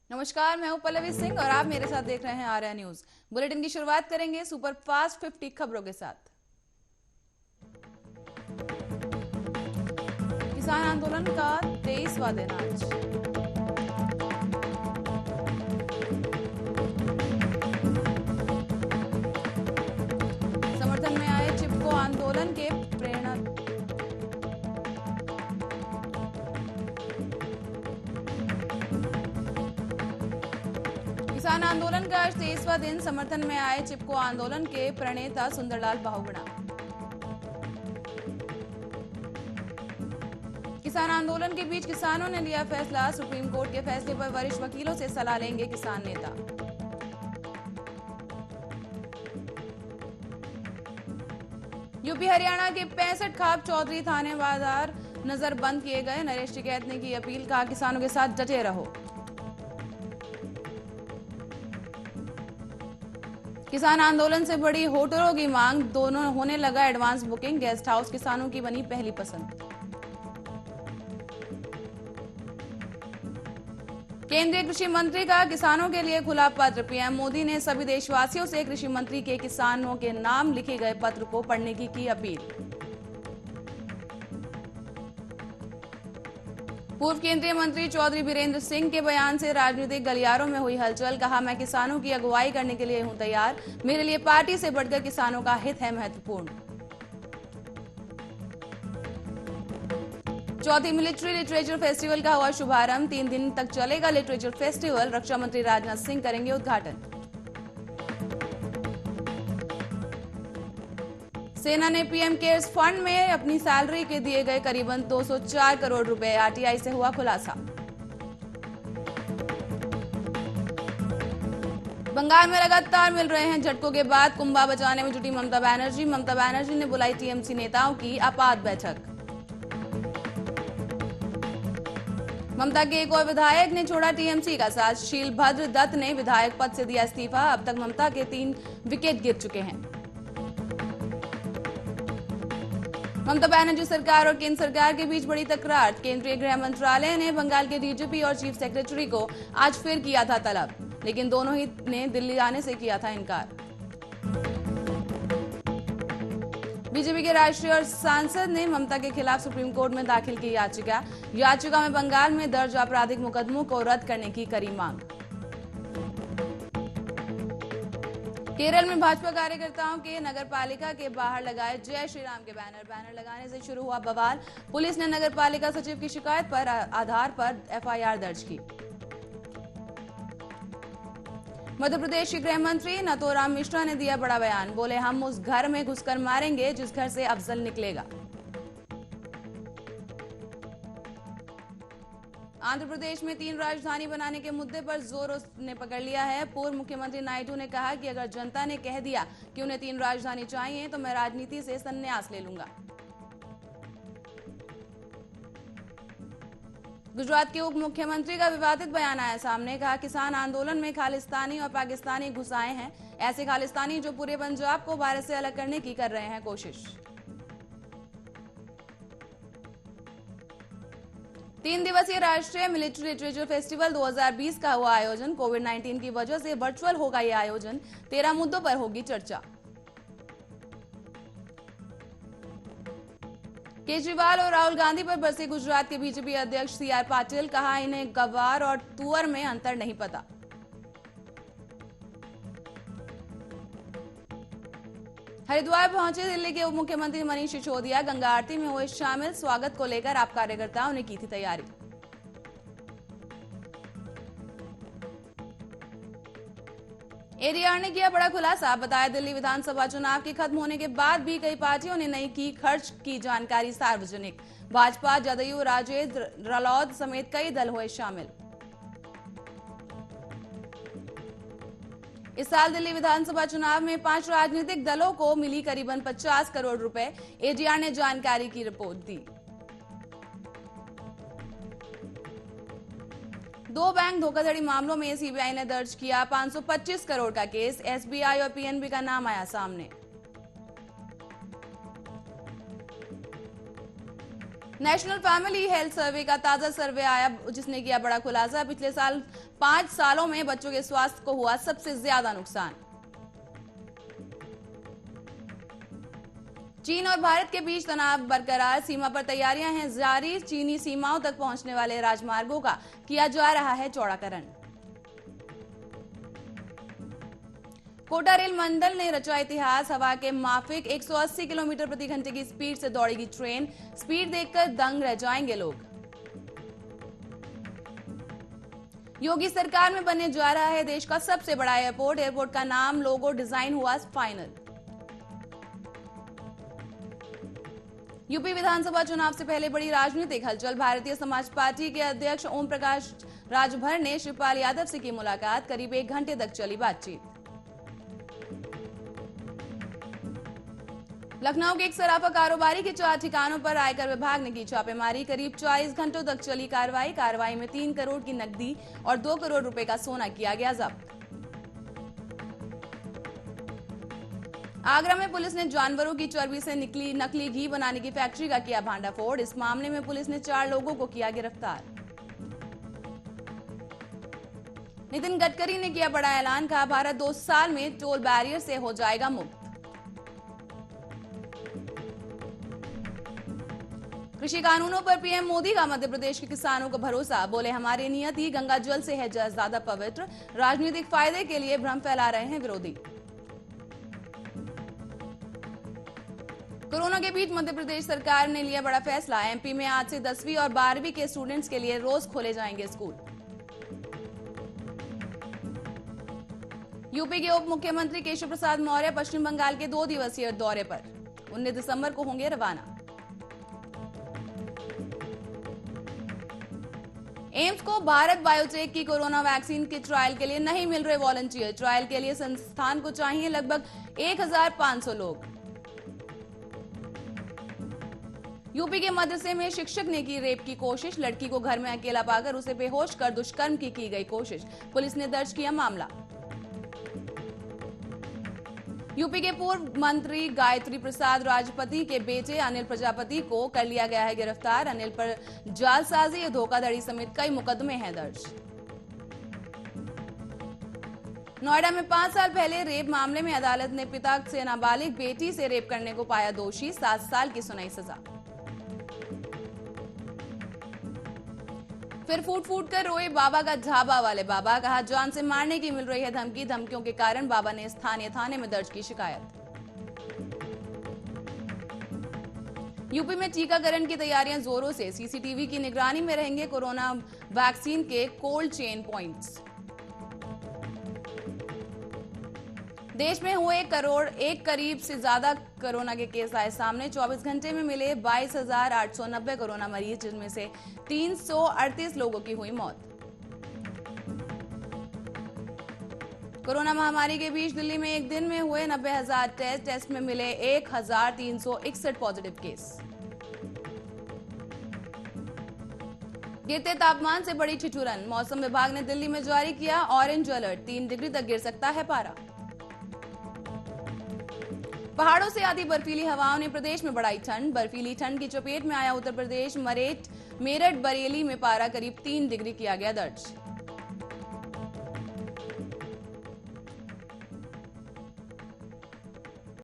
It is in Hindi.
नमस्कार, मैं हूं पल्लवी सिंह और आप मेरे साथ देख रहे हैं आर्या न्यूज। बुलेटिन की शुरुआत करेंगे सुपर फास्ट 50 खबरों के साथ। किसान आंदोलन का 23वां दिन आज। समर्थन में आए चिपको आंदोलन के प्रेरणा। किसान आंदोलन का आज 23वां दिन। समर्थन में आए चिपको आंदोलन के प्रणेता सुंदरलाल बहुगुणा। किसान आंदोलन के बीच किसानों ने लिया फैसला। सुप्रीम कोर्ट के फैसले पर वरिष्ठ वकीलों से सलाह लेंगे किसान नेता। यूपी हरियाणा के 65 खाप चौधरी थाने बाजार नजरबंद किए गए। नरेश टिकैत ने की अपील, कहा किसानों के साथ डटे रहो। किसान आंदोलन से बड़ी होटलों की मांग, दोनों होने लगा एडवांस बुकिंग। गेस्ट हाउस किसानों की बनी पहली पसंद। केंद्रीय कृषि मंत्री का किसानों के लिए खुला पत्र। पीएम मोदी ने सभी देशवासियों से कृषि मंत्री के किसानों के नाम लिखे गए पत्र को पढ़ने की अपील। पूर्व केंद्रीय मंत्री चौधरी बीरेंद्र सिंह के बयान से राजनीतिक गलियारों में हुई हलचल। कहा, मैं किसानों की अगुवाई करने के लिए हूं तैयार। मेरे लिए पार्टी से बढ़कर किसानों का हित है महत्वपूर्ण। चौथी मिलिट्री लिटरेचर फेस्टिवल का हुआ शुभारंभ। 3 दिन तक चलेगा लिटरेचर फेस्टिवल। रक्षा मंत्री राजनाथ सिंह करेंगे उद्घाटन। सेना ने पीएम केयर्स फंड में अपनी सैलरी के दिए गए करीबन 204 करोड़ रुपए। आरटीआई से हुआ खुलासा। बंगाल में लगातार मिल रहे हैं झटकों के बाद कुंभा बचाने में जुटी ममता बनर्जी। ममता बनर्जी ने बुलाई टीएमसी नेताओं की आपात बैठक। ममता के एक और विधायक ने छोड़ा टीएमसी का साथ। शीलभद्र दत्त ने विधायक पद से दिया इस्तीफा। अब तक ममता के 3 विकेट गिर चुके हैं। ममता बनर्जी सरकार और केंद्र सरकार के बीच बड़ी तकरार। केंद्रीय गृह मंत्रालय ने बंगाल के डीजीपी और चीफ सेक्रेटरी को आज फिर किया था तलब, लेकिन दोनों ही ने दिल्ली आने से किया था इनकार। बीजेपी के राष्ट्रीय और सांसद ने ममता के खिलाफ सुप्रीम कोर्ट में दाखिल की याचिका में बंगाल में दर्ज आपराधिक मुकदमों को रद्द करने की करी मांग। केरल में भाजपा कार्यकर्ताओं के नगरपालिका के बाहर लगाए जय श्री राम के बैनर लगाने से शुरू हुआ बवाल। पुलिस ने नगरपालिका सचिव की शिकायत पर आधार पर एफआईआर दर्ज की। मध्य प्रदेश के गृह मंत्री नथुराम मिश्रा ने दिया बड़ा बयान। बोले, हम उस घर में घुसकर मारेंगे जिस घर से अफजल निकलेगा। आंध्र प्रदेश में 3 राजधानी बनाने के मुद्दे पर जोर ने पकड़ लिया है। पूर्व मुख्यमंत्री नायडू ने कहा कि अगर जनता ने कह दिया कि उन्हें 3 राजधानी चाहिए तो मैं राजनीति से संन्यास ले लूंगा। गुजरात के उप मुख्यमंत्री का विवादित बयान आया सामने। कहा, किसान आंदोलन में खालिस्तानी और पाकिस्तानी घुसाए हैं। ऐसे खालिस्तानी जो पूरे पंजाब को भारत से अलग करने की कर रहे हैं कोशिश। 3 दिवसीय राष्ट्रीय मिलिट्री लिटरेचर फेस्टिवल 2020 का हुआ आयोजन। कोविड-19 की वजह से वर्चुअल होगा यह आयोजन। 13 मुद्दों पर होगी चर्चा। केजरीवाल और राहुल गांधी पर बरसे गुजरात के बीजेपी अध्यक्ष सीआर पाटिल। कहा, इन्हें गवार और तुअर में अंतर नहीं पता। हरिद्वार पहुंचे दिल्ली के उप मुख्यमंत्री मनीष सिसोदिया। गंगा आरती में हुए शामिल। स्वागत को लेकर आप कार्यकर्ताओं ने की थी तैयारी। एडीआर ने किया बड़ा खुलासा। बताया, दिल्ली विधानसभा चुनाव के खत्म होने के बाद भी कई पार्टियों ने नहीं की खर्च की जानकारी सार्वजनिक। भाजपा, जदयू, राजेंद्र, रालोद समेत कई दल हुए शामिल। इस साल दिल्ली विधानसभा चुनाव में 5 राजनीतिक दलों को मिली करीबन 50 करोड़ रुपए। एडीआर ने जानकारी की रिपोर्ट दी। 2 बैंक धोखाधड़ी मामलों में सीबीआई ने दर्ज किया 525 करोड़ का केस। एसबीआई और पीएनबी का नाम आया सामने। नेशनल फैमिली हेल्थ सर्वे का ताजा सर्वे आया जिसने किया बड़ा खुलासा। पिछले साल 5 सालों में बच्चों के स्वास्थ्य को हुआ सबसे ज्यादा नुकसान। चीन और भारत के बीच तनाव बरकरार, सीमा पर तैयारियां हैं जारी। चीनी सीमाओं तक पहुंचने वाले राजमार्गों का किया जा रहा है चौड़ाकरण। कोटा रेल मंडल ने रचा इतिहास, हवा के माफिक 180 किलोमीटर प्रति घंटे की स्पीड से दौड़ेगी ट्रेन। स्पीड देखकर दंग रह जाएंगे लोग। योगी सरकार में बनने जा रहा है देश का सबसे बड़ा एयरपोर्ट। एयरपोर्ट का नाम, लोगो, डिजाइन हुआ फाइनल। यूपी विधानसभा चुनाव से पहले बड़ी राजनीतिक हलचल। भारतीय समाज पार्टी के अध्यक्ष ओम प्रकाश राजभर ने शिवपाल यादव से की मुलाकात। करीब 1 घंटे तक चली बातचीत। लखनऊ के एक सराफा कारोबारी के 4 ठिकानों पर आयकर विभाग ने की छापेमारी। करीब 40 घंटों तक चली कार्रवाई में 3 करोड़ की नकदी और 2 करोड़ रुपए का सोना किया गया जब्त। आगरा में पुलिस ने जानवरों की चर्बी से निकली नकली घी बनाने की फैक्ट्री का किया भांडाफोड़। इस मामले में पुलिस ने 4 लोगों को किया गिरफ्तार। नितिन गडकरी ने किया बड़ा ऐलान, कहा भारत 2 साल में टोल बैरियर से हो जाएगा मुक्त। कृषि कानूनों पर पीएम मोदी का मध्य प्रदेश के किसानों को भरोसा, बोले हमारी नियत ही गंगा जल से है ज्यादा पवित्र। राजनीतिक फायदे के लिए भ्रम फैला रहे हैं विरोधी। कोरोना के बीच मध्य प्रदेश सरकार ने लिया बड़ा फैसला। एमपी में आज से 10वीं और 12वीं के स्टूडेंट्स के लिए रोज खोले जाएंगे स्कूल। यूपी के उप मुख्यमंत्री केशव प्रसाद मौर्य पश्चिम बंगाल के 2 दिवसीय दौरे पर 19 दिसंबर को होंगे रवाना। एम्स को भारत बायोटेक की कोरोना वैक्सीन के ट्रायल के लिए नहीं मिल रहे वॉलंटियर। ट्रायल के लिए संस्थान को चाहिए लगभग 1500 लोग। यूपी के मदरसे में शिक्षक ने की रेप की कोशिश। लड़की को घर में अकेला पाकर उसे बेहोश कर दुष्कर्म की गई कोशिश। पुलिस ने दर्ज किया मामला। यूपी के पूर्व मंत्री गायत्री प्रसाद राजपति के बेटे अनिल प्रजापति को कर लिया गया है गिरफ्तार। अनिल पर जालसाजी, धोखाधड़ी समेत कई मुकदमे हैं दर्ज। नोएडा में 5 साल पहले रेप मामले में अदालत ने पिता से नाबालिग बेटी से रेप करने को पाया दोषी। 7 साल की सुनाई सजा। फिर फूट कर रोए बाबा का ढाबा वाले बाबा, कहा जान से मारने की मिल रही है धमकी। धमकियों के कारण बाबा ने स्थानीय थाने में दर्ज की शिकायत। यूपी में टीकाकरण की तैयारियां जोरों से। सीसीटीवी की निगरानी में रहेंगे कोरोना वैक्सीन के कोल्ड चेन पॉइंट्स। देश में हुए करीब से ज्यादा कोरोना के केस आए सामने। 24 घंटे में मिले 22,890 कोरोना मरीज, जिनमें से 338 लोगों की हुई मौत। कोरोना महामारी के बीच दिल्ली में एक दिन में हुए 90,000 टेस्ट में मिले 1,361 पॉजिटिव केस। गिरते तापमान से बड़ी ठिठुरन। मौसम विभाग ने दिल्ली में जारी किया ऑरेंज अलर्ट। 3 डिग्री तक गिर सकता है पारा। पहाड़ों से आती बर्फीली हवाओं ने प्रदेश में बढ़ाई ठंड। बर्फीली ठंड की चपेट में आया उत्तर प्रदेश। मेरठ, बरेली में पारा करीब 3 डिग्री किया गया दर्ज।